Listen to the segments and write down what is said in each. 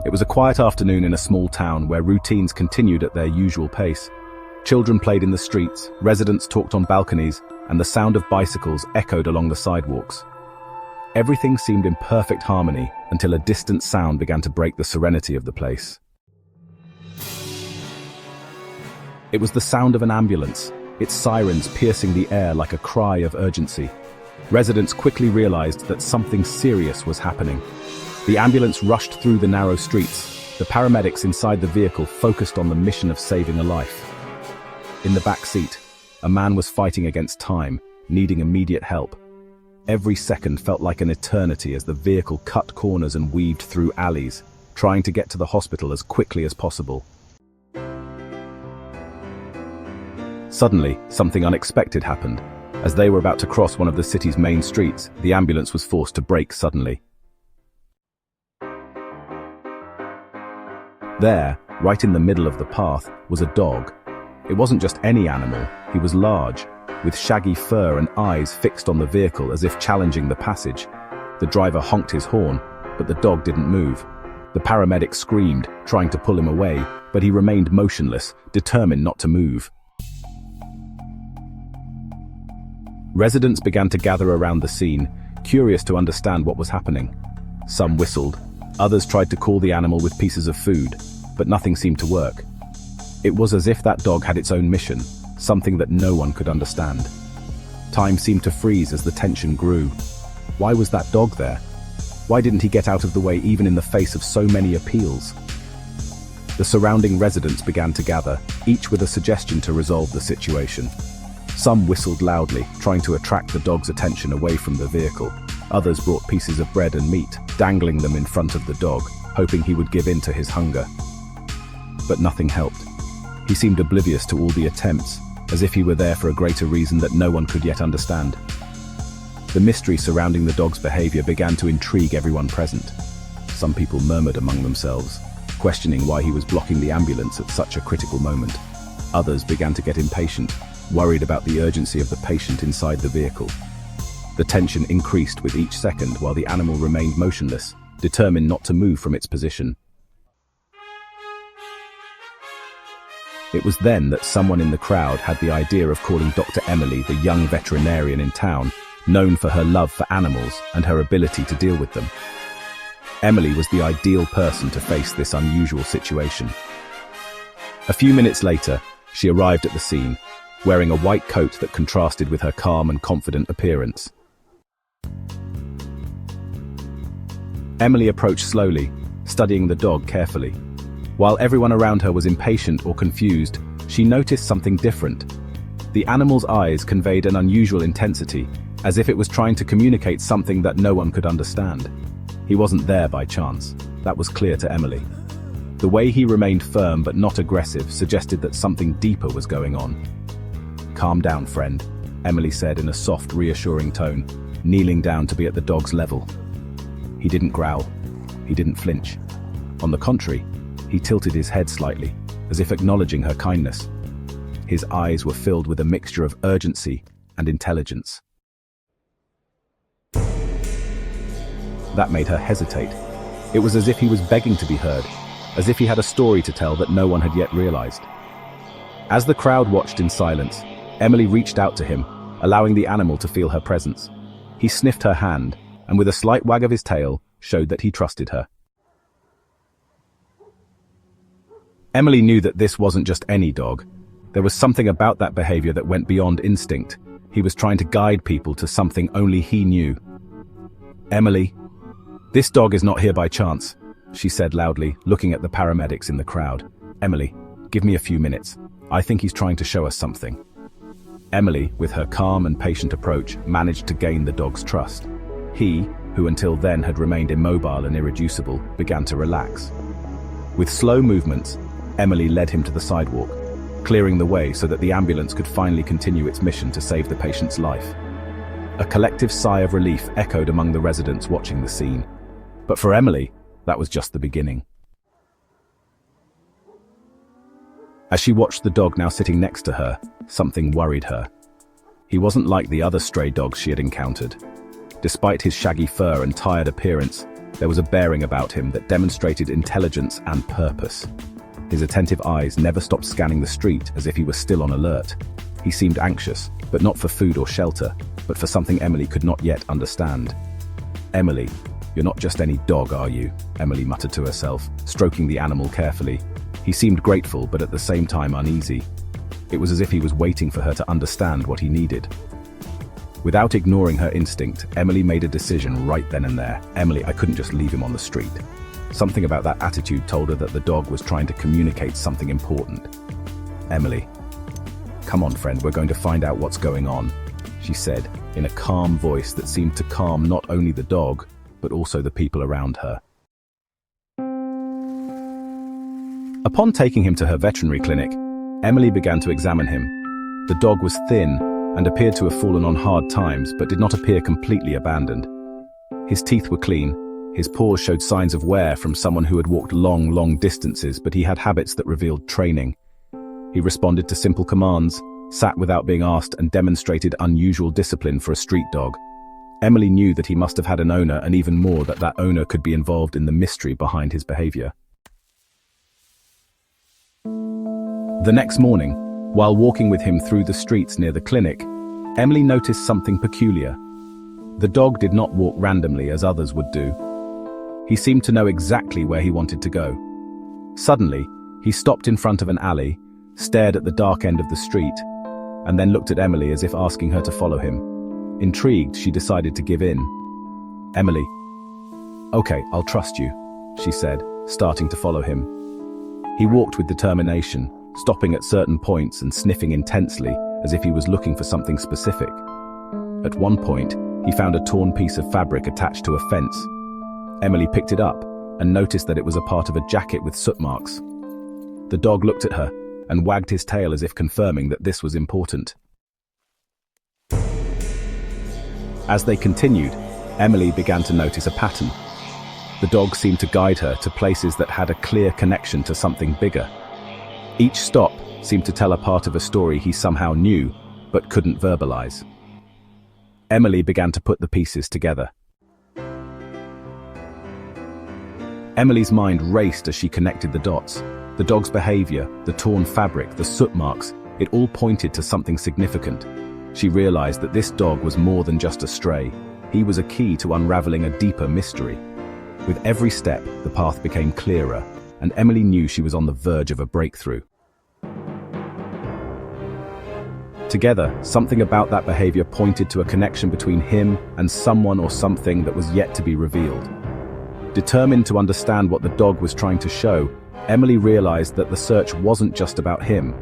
It was a quiet afternoon in a small town where routines continued at their usual pace. Children played in the streets, residents talked on balconies, and the sound of bicycles echoed along the sidewalks. Everything seemed in perfect harmony until a distant sound began to break the serenity of the place. It was the sound of an ambulance, its sirens piercing the air like a cry of urgency. Residents quickly realized that something serious was happening. The ambulance rushed through the narrow streets. The paramedics inside the vehicle focused on the mission of saving a life. In the back seat, a man was fighting against time, needing immediate help. Every second felt like an eternity as the vehicle cut corners and weaved through alleys, trying to get to the hospital as quickly as possible. Suddenly, something unexpected happened. As they were about to cross one of the city's main streets, the ambulance was forced to brake suddenly. There, right in the middle of the path, was a dog. It wasn't just any animal, he was large, with shaggy fur and eyes fixed on the vehicle as if challenging the passage. The driver honked his horn, but the dog didn't move. The paramedic screamed, trying to pull him away, but he remained motionless, determined not to move. Residents began to gather around the scene, curious to understand what was happening. Some whistled, others tried to call the animal with pieces of food, but nothing seemed to work. It was as if that dog had its own mission, something that no one could understand. Time seemed to freeze as the tension grew. Why was that dog there? Why didn't he get out of the way even in the face of so many appeals? The surrounding residents began to gather, each with a suggestion to resolve the situation. Some whistled loudly, trying to attract the dog's attention away from the vehicle. Others brought pieces of bread and meat, dangling them in front of the dog, hoping he would give in to his hunger. But nothing helped. He seemed oblivious to all the attempts, as if he were there for a greater reason that no one could yet understand. The mystery surrounding the dog's behavior began to intrigue everyone present. Some people murmured among themselves, questioning why he was blocking the ambulance at such a critical moment. Others began to get impatient, worried about the urgency of the patient inside the vehicle. The tension increased with each second while the animal remained motionless, determined not to move from its position. It was then that someone in the crowd had the idea of calling Dr. Emily, the young veterinarian in town, known for her love for animals and her ability to deal with them. Emily was the ideal person to face this unusual situation. A few minutes later, she arrived at the scene, wearing a white coat that contrasted with her calm and confident appearance. Emily approached slowly, studying the dog carefully. While everyone around her was impatient or confused, she noticed something different. The animal's eyes conveyed an unusual intensity, as if it was trying to communicate something that no one could understand. He wasn't there by chance. That was clear to Emily. The way he remained firm but not aggressive suggested that something deeper was going on. "Calm down, friend," Emily said in a soft, reassuring tone, kneeling down to be at the dog's level. He didn't growl. He didn't flinch. On the contrary, he tilted his head slightly, as if acknowledging her kindness. His eyes were filled with a mixture of urgency and intelligence. That made her hesitate. It was as if he was begging to be heard, as if he had a story to tell that no one had yet realized. As the crowd watched in silence, Emily reached out to him, allowing the animal to feel her presence. He sniffed her hand, and with a slight wag of his tail, showed that he trusted her. Emily knew that this wasn't just any dog. There was something about that behavior that went beyond instinct. He was trying to guide people to something only he knew. "Emily, this dog is not here by chance," she said loudly, looking at the paramedics in the crowd. "Emily, give me a few minutes. I think he's trying to show us something." Emily, with her calm and patient approach, managed to gain the dog's trust. He, who until then had remained immobile and irreducible, began to relax. With slow movements, Emily led him to the sidewalk, clearing the way so that the ambulance could finally continue its mission to save the patient's life. A collective sigh of relief echoed among the residents watching the scene. But for Emily, that was just the beginning. As she watched the dog now sitting next to her, something worried her. He wasn't like the other stray dogs she had encountered. Despite his shaggy fur and tired appearance, There was a bearing about him that demonstrated intelligence and purpose. His attentive eyes never stopped scanning the street as if he was still on alert. He seemed anxious, but not for food or shelter, but for something Emily could not yet understand. "Emily, you're not just any dog, are you?" Emily muttered to herself, stroking the animal carefully. He seemed grateful, but at the same time uneasy. It was as if he was waiting for her to understand what he needed. Without ignoring her instinct, Emily made a decision right then and there. "Emily, I couldn't just leave him on the street." Something about that attitude told her that the dog was trying to communicate something important. "Emily, come on, friend, we're going to find out what's going on," she said, in a calm voice that seemed to calm not only the dog, but also the people around her. Upon taking him to her veterinary clinic, Emily began to examine him. The dog was thin and appeared to have fallen on hard times, but did not appear completely abandoned. His teeth were clean, his paws showed signs of wear from someone who had walked long distances, but he had habits that revealed training. He responded to simple commands, sat without being asked, and demonstrated unusual discipline for a street dog. Emily knew that he must have had an owner, and even more that that owner could be involved in the mystery behind his behavior. The next morning, while walking with him through the streets near the clinic, Emily noticed something peculiar. The dog did not walk randomly as others would do. He seemed to know exactly where he wanted to go. Suddenly, he stopped in front of an alley, stared at the dark end of the street, and then looked at Emily as if asking her to follow him. Intrigued, she decided to give in. "Emily, okay, I'll trust you," she said, starting to follow him. He walked with determination, stopping at certain points and sniffing intensely as if he was looking for something specific. At one point, he found a torn piece of fabric attached to a fence. Emily picked it up and noticed that it was a part of a jacket with soot marks. The dog looked at her and wagged his tail as if confirming that this was important. As they continued, Emily began to notice a pattern. The dog seemed to guide her to places that had a clear connection to something bigger. Each stop seemed to tell a part of a story he somehow knew, but couldn't verbalize. Emily began to put the pieces together. Emily's mind raced as she connected the dots. The dog's behavior, the torn fabric, the soot marks, it all pointed to something significant. She realized that this dog was more than just a stray. He was a key to unraveling a deeper mystery. With every step, the path became clearer, and Emily knew she was on the verge of a breakthrough. Together, something about that behavior pointed to a connection between him and someone or something that was yet to be revealed. Determined to understand what the dog was trying to show, Emily realized that the search wasn't just about him.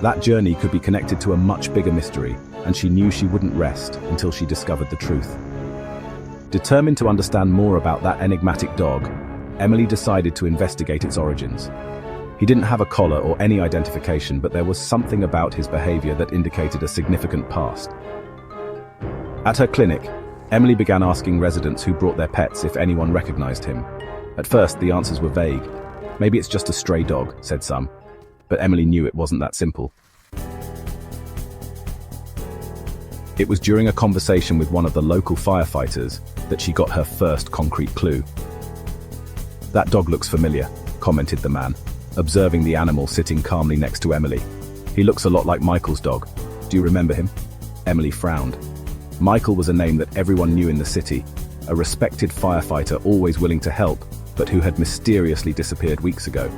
That journey could be connected to a much bigger mystery, and she knew she wouldn't rest until she discovered the truth. Determined to understand more about that enigmatic dog, Emily decided to investigate its origins. He didn't have a collar or any identification, but there was something about his behavior that indicated a significant past. At her clinic, Emily began asking residents who brought their pets if anyone recognized him. At first, the answers were vague. "Maybe it's just a stray dog," said some. But Emily knew it wasn't that simple. It was during a conversation with one of the local firefighters that she got her first concrete clue. "That dog looks familiar," commented the man, observing the animal sitting calmly next to Emily. "He looks a lot like Michael's dog. Do you remember him?" Emily frowned. Michael was a name that everyone knew in the city, a respected firefighter always willing to help, but who had mysteriously disappeared weeks ago.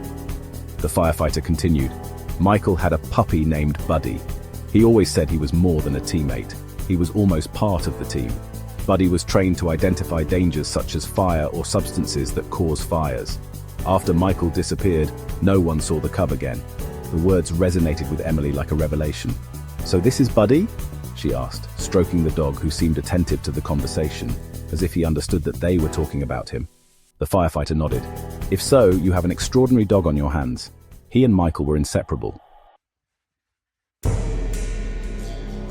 The firefighter continued. "Michael had a puppy named Buddy. He always said he was more than a teammate. He was almost part of the team. Buddy was trained to identify dangers such as fire or substances that cause fires. After Michael disappeared, no one saw the cub again." The words resonated with Emily like a revelation. "So this is Buddy?" she asked, stroking the dog, who seemed attentive to the conversation, as if he understood that they were talking about him. The firefighter nodded. "If so, you have an extraordinary dog on your hands. He and Michael were inseparable."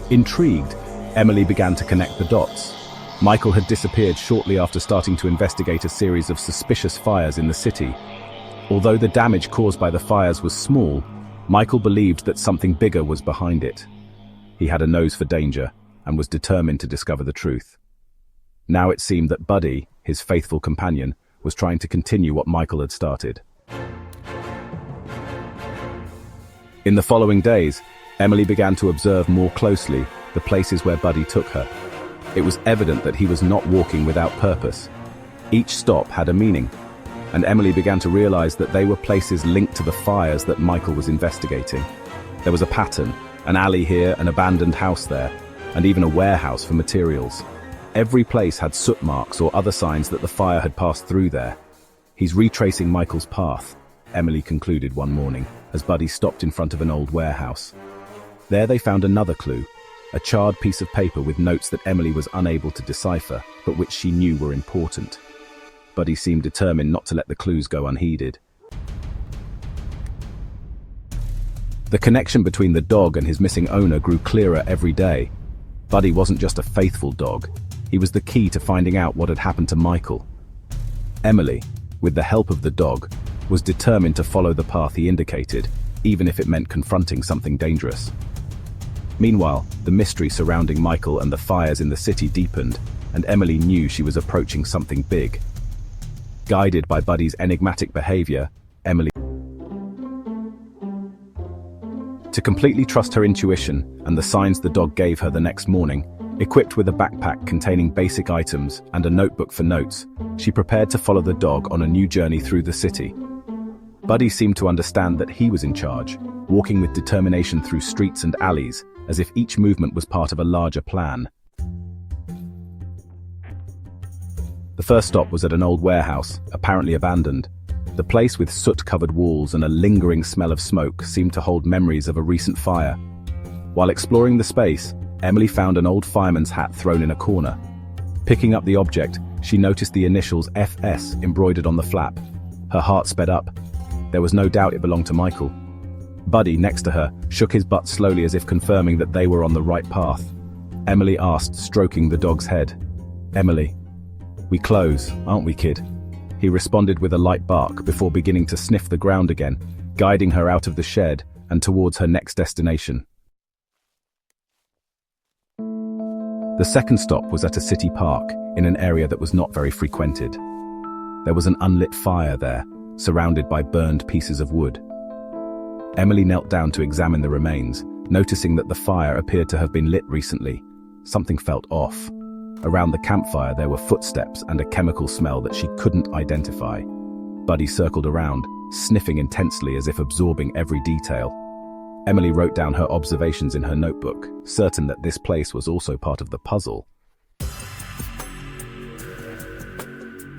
Intrigued, Emily began to connect the dots. Michael had disappeared shortly after starting to investigate a series of suspicious fires in the city. Although the damage caused by the fires was small, Michael believed that something bigger was behind it. He had a nose for danger and was determined to discover the truth. Now it seemed that Buddy, his faithful companion, was trying to continue what Michael had started. In the following days, Emily began to observe more closely the places where Buddy took her. It was evident that he was not walking without purpose. Each stop had a meaning, and Emily began to realize that they were places linked to the fires that Michael was investigating. There was a pattern, an alley here, an abandoned house there, and even a warehouse for materials. Every place had soot marks or other signs that the fire had passed through there. He's retracing Michael's path, Emily concluded one morning, as Buddy stopped in front of an old warehouse. There they found another clue, a charred piece of paper with notes that Emily was unable to decipher, but which she knew were important. Buddy seemed determined not to let the clues go unheeded. The connection between the dog and his missing owner grew clearer every day. Buddy wasn't just a faithful dog, he was the key to finding out what had happened to Michael. Emily, with the help of the dog, was determined to follow the path he indicated, even if it meant confronting something dangerous. Meanwhile, the mystery surrounding Michael and the fires in the city deepened, and Emily knew she was approaching something big. Guided by Buddy's enigmatic behavior, Emily to completely trust her intuition and the signs the dog gave her the next morning, equipped with a backpack containing basic items and a notebook for notes, she prepared to follow the dog on a new journey through the city. Buddy seemed to understand that he was in charge, walking with determination through streets and alleys, as if each movement was part of a larger plan. The first stop was at an old warehouse, apparently abandoned. The place, with soot-covered walls and a lingering smell of smoke, seemed to hold memories of a recent fire. While exploring the space, Emily found an old fireman's hat thrown in a corner. Picking up the object, she noticed the initials FS embroidered on the flap. Her heart sped up. There was no doubt it belonged to Michael. Buddy, next to her, shook his butt slowly as if confirming that they were on the right path. Emily asked, stroking the dog's head. "Emily, we close, aren't we, kid?" He responded with a light bark before beginning to sniff the ground again, guiding her out of the shed and towards her next destination. The second stop was at a city park, in an area that was not very frequented. There was an unlit fire there, surrounded by burned pieces of wood. Emily knelt down to examine the remains, noticing that the fire appeared to have been lit recently. Something felt off. Around the campfire there were footsteps and a chemical smell that she couldn't identify. Buddy circled around, sniffing intensely as if absorbing every detail. Emily wrote down her observations in her notebook, certain that this place was also part of the puzzle.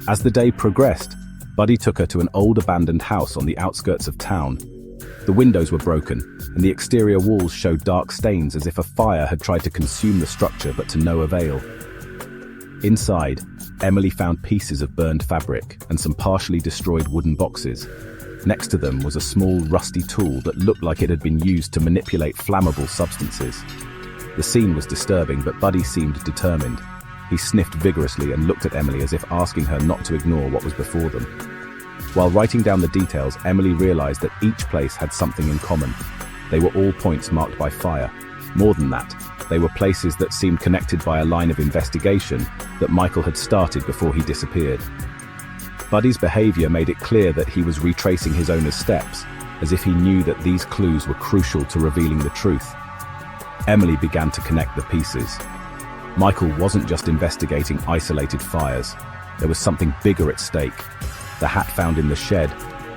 As the day progressed, Buddy took her to an old abandoned house on the outskirts of town. The windows were broken, and the exterior walls showed dark stains as if a fire had tried to consume the structure but to no avail. Inside, Emily found pieces of burned fabric and some partially destroyed wooden boxes. Next to them was a small rusty tool that looked like it had been used to manipulate flammable substances. The scene was disturbing, but Buddy seemed determined. He sniffed vigorously and looked at Emily as if asking her not to ignore what was before them. While writing down the details, Emily realized that each place had something in common. They were all points marked by fire. More than that, they were places that seemed connected by a line of investigation that Michael had started before he disappeared. Buddy's behavior made it clear that he was retracing his owner's steps, as if he knew that these clues were crucial to revealing the truth. Emily began to connect the pieces. Michael wasn't just investigating isolated fires. There was something bigger at stake. The hat found in the shed,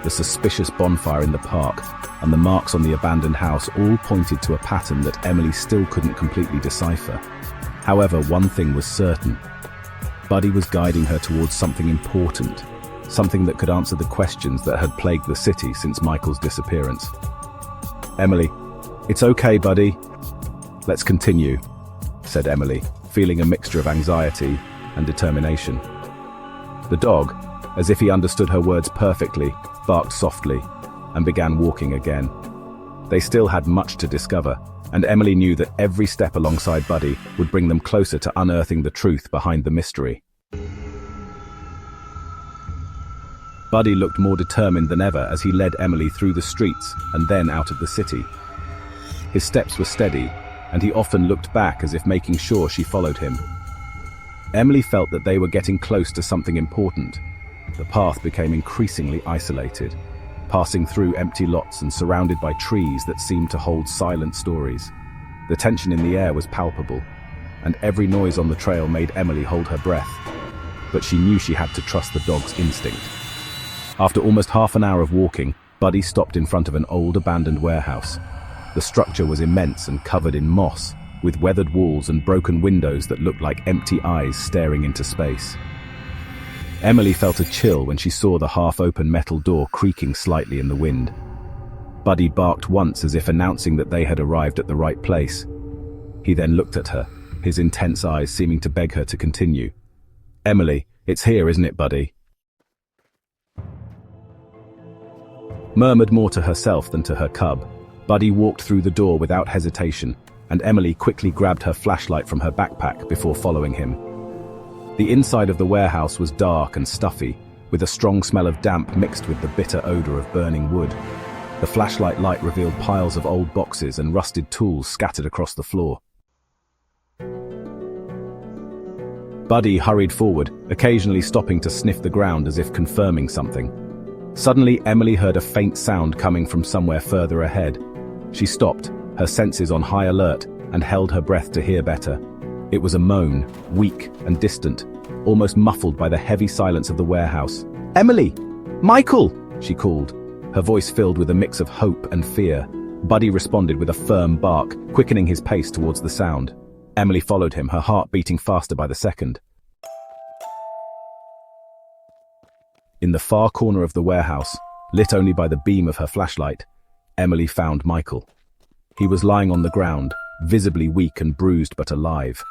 the suspicious bonfire in the park, and the marks on the abandoned house all pointed to a pattern that Emily still couldn't completely decipher. However, one thing was certain. Buddy was guiding her towards something important, something that could answer the questions that had plagued the city since Michael's disappearance. "Emily, it's okay, Buddy. Let's continue," said Emily, feeling a mixture of anxiety and determination. The dog, as if he understood her words perfectly, barked softly and began walking again. They still had much to discover, and Emily knew that every step alongside Buddy would bring them closer to unearthing the truth behind the mystery. Buddy looked more determined than ever as he led Emily through the streets and then out of the city. His steps were steady, and he often looked back as if making sure she followed him. Emily felt that they were getting close to something important. The path became increasingly isolated, passing through empty lots and surrounded by trees that seemed to hold silent stories. The tension in the air was palpable, and every noise on the trail made Emily hold her breath. But she knew she had to trust the dog's instinct. After almost half an hour of walking, Buddy stopped in front of an old abandoned warehouse. The structure was immense and covered in moss, with weathered walls and broken windows that looked like empty eyes staring into space. Emily felt a chill when she saw the half-open metal door creaking slightly in the wind. Buddy barked once as if announcing that they had arrived at the right place. He then looked at her, his intense eyes seeming to beg her to continue. "Emily, it's here, isn't it, Buddy?" Murmured more to herself than to her cub, Buddy walked through the door without hesitation, and Emily quickly grabbed her flashlight from her backpack before following him. The inside of the warehouse was dark and stuffy, with a strong smell of damp mixed with the bitter odor of burning wood. The flashlight light revealed piles of old boxes and rusted tools scattered across the floor. Buddy hurried forward, occasionally stopping to sniff the ground as if confirming something. Suddenly, Emily heard a faint sound coming from somewhere further ahead. She stopped, her senses on high alert, and held her breath to hear better. It was a moan, weak and distant, almost muffled by the heavy silence of the warehouse. "Emily! Michael!" she called, her voice filled with a mix of hope and fear. Buddy responded with a firm bark, quickening his pace towards the sound. Emily followed him, her heart beating faster by the second. In the far corner of the warehouse, lit only by the beam of her flashlight, Emily found Michael. He was lying on the ground, visibly weak and bruised but alive.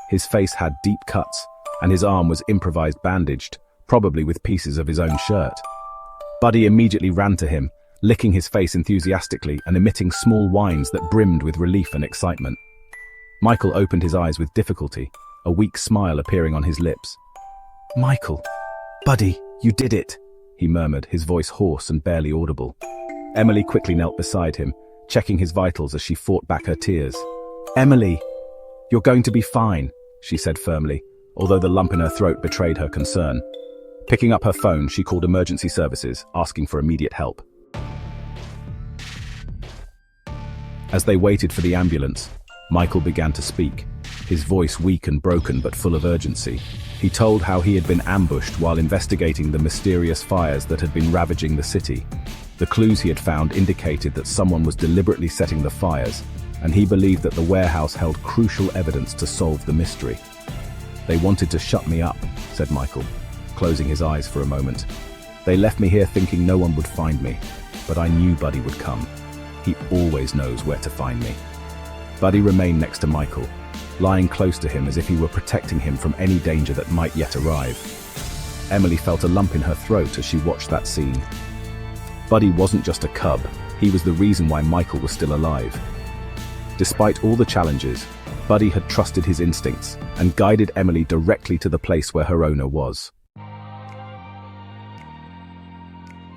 His face had deep cuts, and his arm was improvised bandaged, probably with pieces of his own shirt. Buddy immediately ran to him, licking his face enthusiastically and emitting small whines that brimmed with relief and excitement. Michael opened his eyes with difficulty, a weak smile appearing on his lips. "Michael, Buddy, you did it," he murmured, his voice hoarse and barely audible. Emily quickly knelt beside him, checking his vitals as she fought back her tears. "Emily, you're going to be fine," she said firmly, although the lump in her throat betrayed her concern. Picking up her phone, she called emergency services, asking for immediate help. As they waited for the ambulance, Michael began to speak, his voice weak and broken but full of urgency. He told how he had been ambushed while investigating the mysterious fires that had been ravaging the city. The clues he had found indicated that someone was deliberately setting the fires, and he believed that the warehouse held crucial evidence to solve the mystery. "They wanted to shut me up," said Michael, closing his eyes for a moment. "They left me here thinking no one would find me, but I knew Buddy would come. He always knows where to find me." Buddy remained next to Michael, lying close to him as if he were protecting him from any danger that might yet arrive. Emily felt a lump in her throat as she watched that scene. Buddy wasn't just a cub, he was the reason why Michael was still alive. Despite all the challenges, Buddy had trusted his instincts and guided Emily directly to the place where her owner was.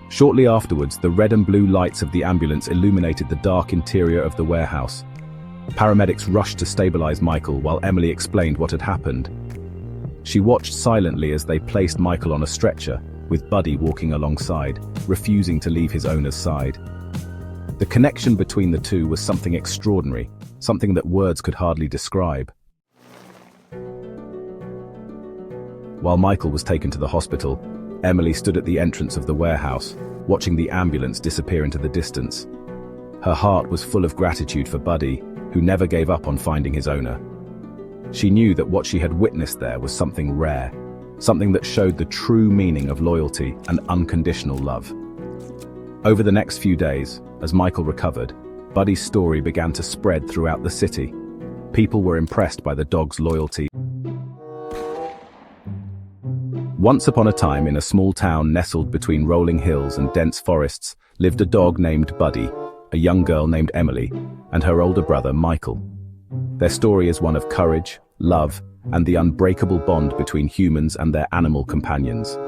Shortly afterwards, the red and blue lights of the ambulance illuminated the dark interior of the warehouse. Paramedics rushed to stabilize Michael while Emily explained what had happened. She watched silently as they placed Michael on a stretcher, with Buddy walking alongside, refusing to leave his owner's side. The connection between the two was something extraordinary, something that words could hardly describe. While Michael was taken to the hospital, Emily stood at the entrance of the warehouse, watching the ambulance disappear into the distance. Her heart was full of gratitude for Buddy, who never gave up on finding his owner. She knew that what she had witnessed there was something rare, something that showed the true meaning of loyalty and unconditional love. Over the next few days, as Michael recovered, Buddy's story began to spread throughout the city. People were impressed by the dog's loyalty. Once upon a time, in a small town nestled between rolling hills and dense forests, lived a dog named Buddy, a young girl named Emily, and her older brother Michael. Their story is one of courage, love, and the unbreakable bond between humans and their animal companions.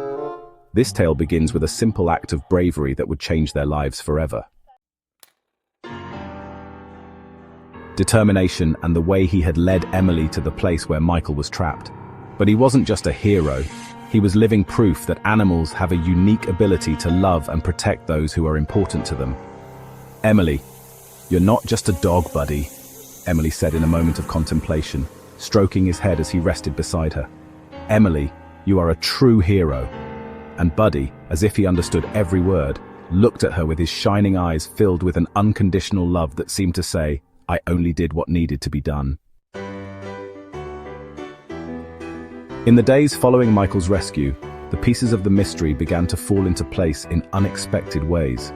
This tale begins with a simple act of bravery that would change their lives forever. Determination and the way he had led Emily to the place where Michael was trapped. But he wasn't just a hero. He was living proof that animals have a unique ability to love and protect those who are important to them. "Emily, you're not just a dog, Buddy," Emily said in a moment of contemplation, stroking his head as he rested beside her. "Emily, you are a true hero." And Buddy, as if he understood every word, looked at her with his shining eyes filled with an unconditional love that seemed to say, "I only did what needed to be done." In the days following Michael's rescue, the pieces of the mystery began to fall into place in unexpected ways.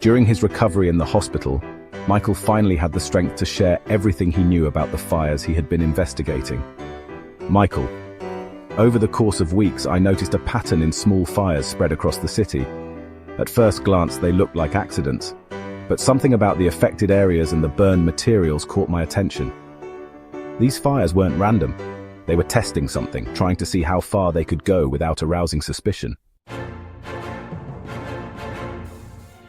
During his recovery in the hospital, Michael finally had the strength to share everything he knew about the fires he had been investigating. "Michael, over the course of weeks I noticed a pattern in small fires spread across the city. At first glance they looked like accidents, but something about the affected areas and the burned materials caught my attention. These fires weren't random. They were testing something, trying to see how far they could go without arousing suspicion."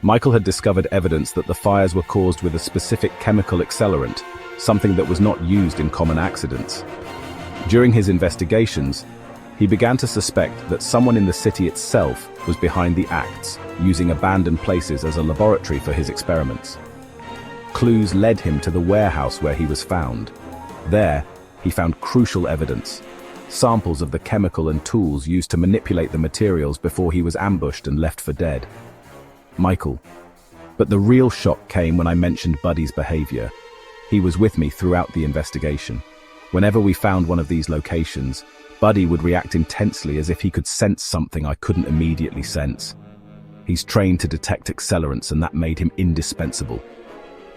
Michael had discovered evidence that the fires were caused with a specific chemical accelerant, something that was not used in common accidents. During his investigations, he began to suspect that someone in the city itself was behind the acts, using abandoned places as a laboratory for his experiments. Clues led him to the warehouse where he was found. There, he found crucial evidence, samples of the chemical and tools used to manipulate the materials before he was ambushed and left for dead. Michael. But the real shock came when I mentioned Buddy's behavior. He was with me throughout the investigation. Whenever we found one of these locations, Buddy would react intensely as if he could sense something I couldn't immediately sense. He's trained to detect accelerants, and that made him indispensable.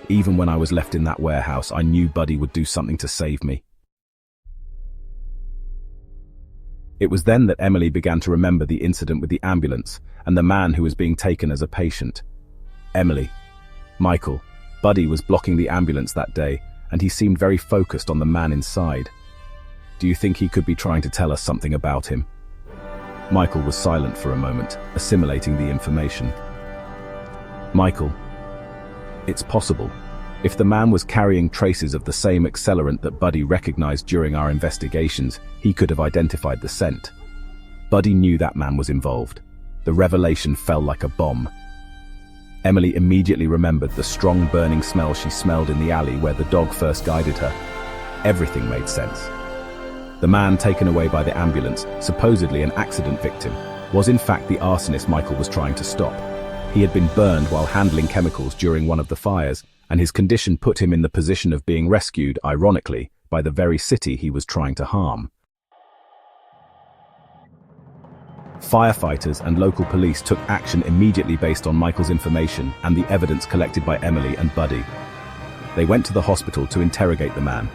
Even when I was left in that warehouse, I knew Buddy would do something to save me. It was then that Emily began to remember the incident with the ambulance and the man who was being taken as a patient. "Emily, Michael, Buddy was blocking the ambulance that day, and he seemed very focused on the man inside. Do you think he could be trying to tell us something about him?" Michael was silent for a moment, assimilating the information. "Michael, it's possible. If the man was carrying traces of the same accelerant that Buddy recognized during our investigations, he could have identified the scent. Buddy knew that man was involved. The revelation fell like a bomb." Emily immediately remembered the strong burning smell she smelled in the alley where the dog first guided her. Everything made sense. The man taken away by the ambulance, supposedly an accident victim, was in fact the arsonist Michael was trying to stop. He had been burned while handling chemicals during one of the fires, and his condition put him in the position of being rescued, ironically, by the very city he was trying to harm. Firefighters and local police took action immediately based on Michael's information and the evidence collected by Emily and Buddy. They went to the hospital to interrogate the man.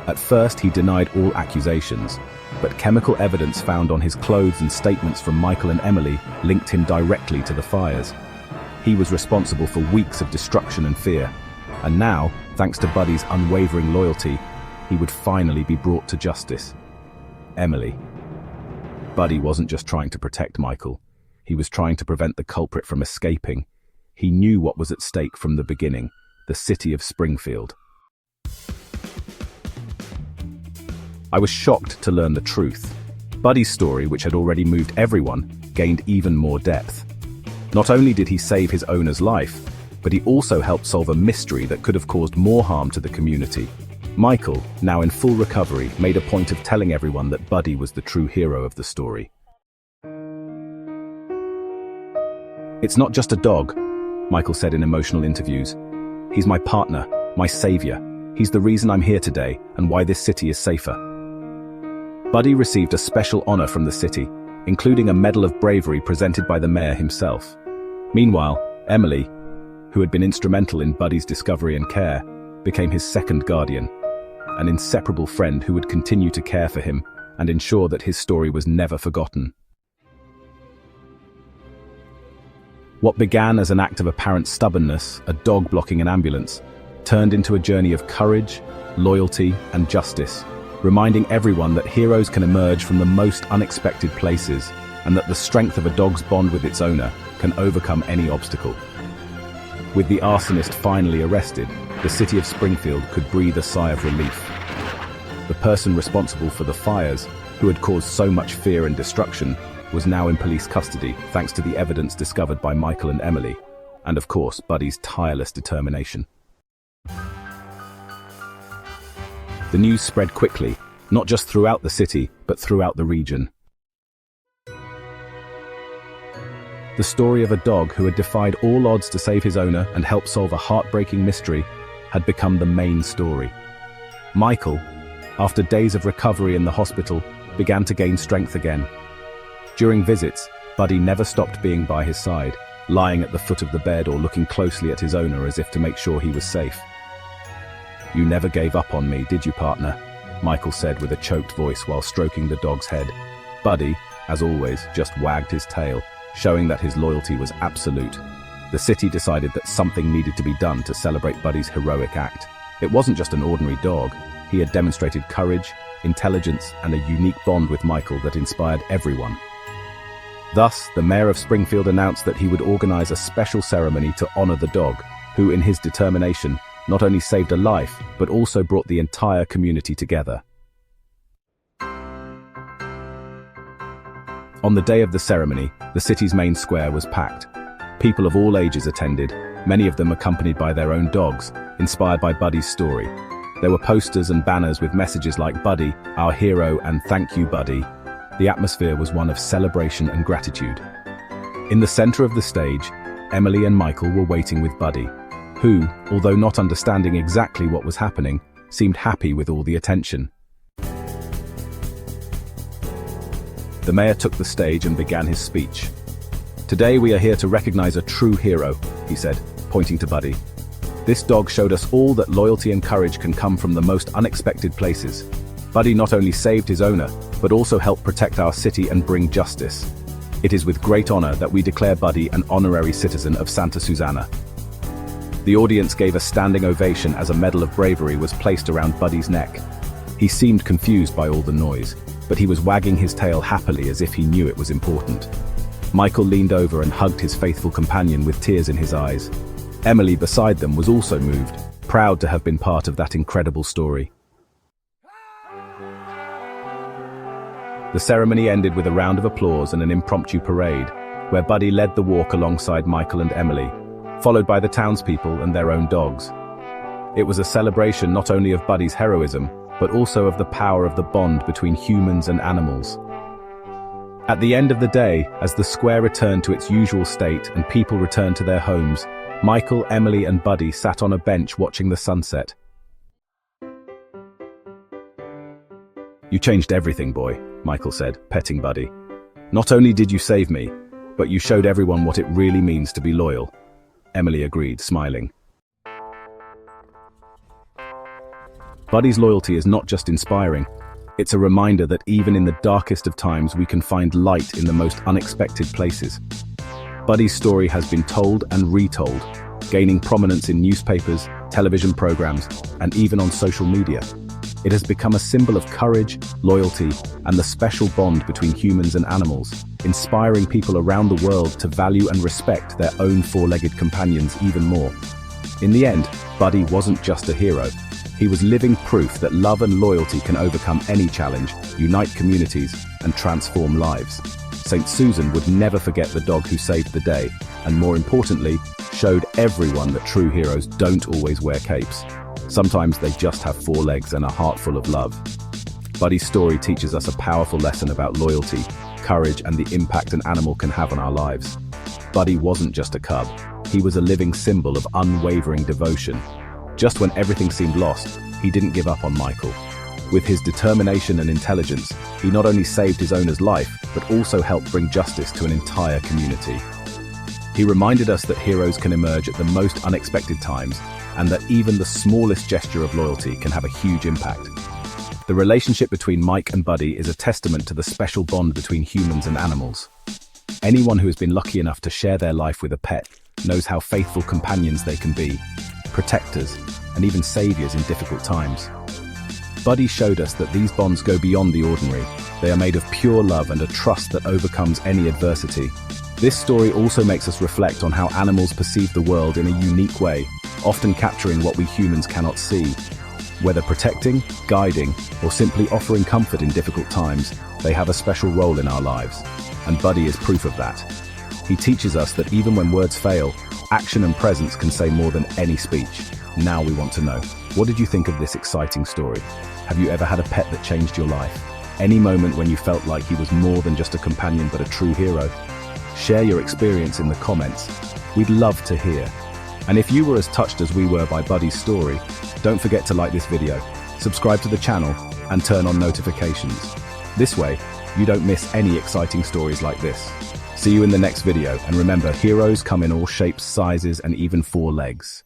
At first, he denied all accusations, but chemical evidence found on his clothes and statements from Michael and Emily linked him directly to the fires. He was responsible for weeks of destruction and fear, and now, thanks to Buddy's unwavering loyalty, he would finally be brought to justice. Emily. Buddy wasn't just trying to protect Michael. He was trying to prevent the culprit from escaping. He knew what was at stake from the beginning, the city of Springfield. I was shocked to learn the truth. Buddy's story, which had already moved everyone, gained even more depth. Not only did he save his owner's life, but he also helped solve a mystery that could have caused more harm to the community. Michael, now in full recovery, made a point of telling everyone that Buddy was the true hero of the story. "It's not just a dog," Michael said in emotional interviews. "He's my partner, my savior. He's the reason I'm here today and why this city is safer." Buddy received a special honor from the city, including a Medal of Bravery presented by the mayor himself. Meanwhile, Emily, who had been instrumental in Buddy's discovery and care, became his second guardian, an inseparable friend who would continue to care for him and ensure that his story was never forgotten. What began as an act of apparent stubbornness, a dog blocking an ambulance, turned into a journey of courage, loyalty, and justice, reminding everyone that heroes can emerge from the most unexpected places and that the strength of a dog's bond with its owner can overcome any obstacle. With the arsonist finally arrested, the city of Springfield could breathe a sigh of relief. The person responsible for the fires who had caused so much fear and destruction, was now in police custody thanks to the evidence discovered by Michael and Emily, and of course, Buddy's tireless determination. The news spread quickly, not just throughout the city, but throughout the region. The story of a dog who had defied all odds to save his owner and help solve a heartbreaking mystery had become the main story. Michael, after days of recovery in the hospital, began to gain strength again. During visits, Buddy never stopped being by his side, lying at the foot of the bed or looking closely at his owner as if to make sure he was safe. "You never gave up on me, did you, partner?" Michael said with a choked voice while stroking the dog's head. Buddy, as always, just wagged his tail, showing that his loyalty was absolute. The city decided that something needed to be done to celebrate Buddy's heroic act. It wasn't just an ordinary dog. He had demonstrated courage, intelligence, and a unique bond with Michael that inspired everyone. Thus, the mayor of Springfield announced that he would organize a special ceremony to honor the dog, who, in his determination, not only saved a life, but also brought the entire community together. On the day of the ceremony, the city's main square was packed. People of all ages attended, many of them accompanied by their own dogs, inspired by Buddy's story. There were posters and banners with messages like "Buddy, our hero," and "Thank you, Buddy." The atmosphere was one of celebration and gratitude. In the center of the stage, Emily and Michael were waiting with Buddy, who, although not understanding exactly what was happening, seemed happy with all the attention. The mayor took the stage and began his speech. "Today we are here to recognize a true hero," he said, pointing to Buddy. "This dog showed us all that loyalty and courage can come from the most unexpected places. Buddy not only saved his owner, but also helped protect our city and bring justice. It is with great honor that we declare Buddy an honorary citizen of Santa Susana." The audience gave a standing ovation as a medal of bravery was placed around Buddy's neck. He seemed confused by all the noise, but he was wagging his tail happily as if he knew it was important. Michael leaned over and hugged his faithful companion with tears in his eyes. Emily beside them was also moved, proud to have been part of that incredible story. The ceremony ended with a round of applause and an impromptu parade, where Buddy led the walk alongside Michael and Emily, followed by the townspeople and their own dogs. It was a celebration not only of Buddy's heroism, but also of the power of the bond between humans and animals. At the end of the day, as the square returned to its usual state and people returned to their homes, Michael, Emily, and Buddy sat on a bench watching the sunset. "You changed everything, boy," Michael said, petting Buddy. "Not only did you save me, but you showed everyone what it really means to be loyal." Emily agreed, smiling. Buddy's loyalty is not just inspiring, it's a reminder that even in the darkest of times we can find light in the most unexpected places. Buddy's story has been told and retold, gaining prominence in newspapers, television programs, and even on social media. It has become a symbol of courage, loyalty, and the special bond between humans and animals, inspiring people around the world to value and respect their own four-legged companions even more. In the end, Buddy wasn't just a hero. He was living proof that love and loyalty can overcome any challenge, unite communities, and transform lives. St. Susan would never forget the dog who saved the day, and more importantly, showed everyone that true heroes don't always wear capes. Sometimes they just have four legs and a heart full of love. Buddy's story teaches us a powerful lesson about loyalty, courage, and the impact an animal can have on our lives. Buddy wasn't just a cub. He was a living symbol of unwavering devotion. Just when everything seemed lost, he didn't give up on Michael. With his determination and intelligence, he not only saved his owner's life, but also helped bring justice to an entire community. He reminded us that heroes can emerge at the most unexpected times, and that even the smallest gesture of loyalty can have a huge impact. The relationship between Mike and Buddy is a testament to the special bond between humans and animals. Anyone who has been lucky enough to share their life with a pet knows how faithful companions they can be, protectors, and even saviors in difficult times. Buddy showed us that these bonds go beyond the ordinary. They are made of pure love and a trust that overcomes any adversity. This story also makes us reflect on how animals perceive the world in a unique way, often capturing what we humans cannot see. Whether protecting, guiding, or simply offering comfort in difficult times, They have a special role in our lives, and Buddy is proof of that. He teaches us that even when words fail, action and presence can say more than any speech. Now we want to know, what did you think of this exciting story? Have you ever had a pet that changed your life? Any moment when you felt like he was more than just a companion but a true hero? Share your experience in the comments. We'd love to hear. And if you were as touched as we were by Buddy's story, don't forget to like this video, subscribe to the channel, and turn on notifications. This way, you don't miss any exciting stories like this. See you in the next video, and remember, heroes come in all shapes, sizes, and even 4 legs.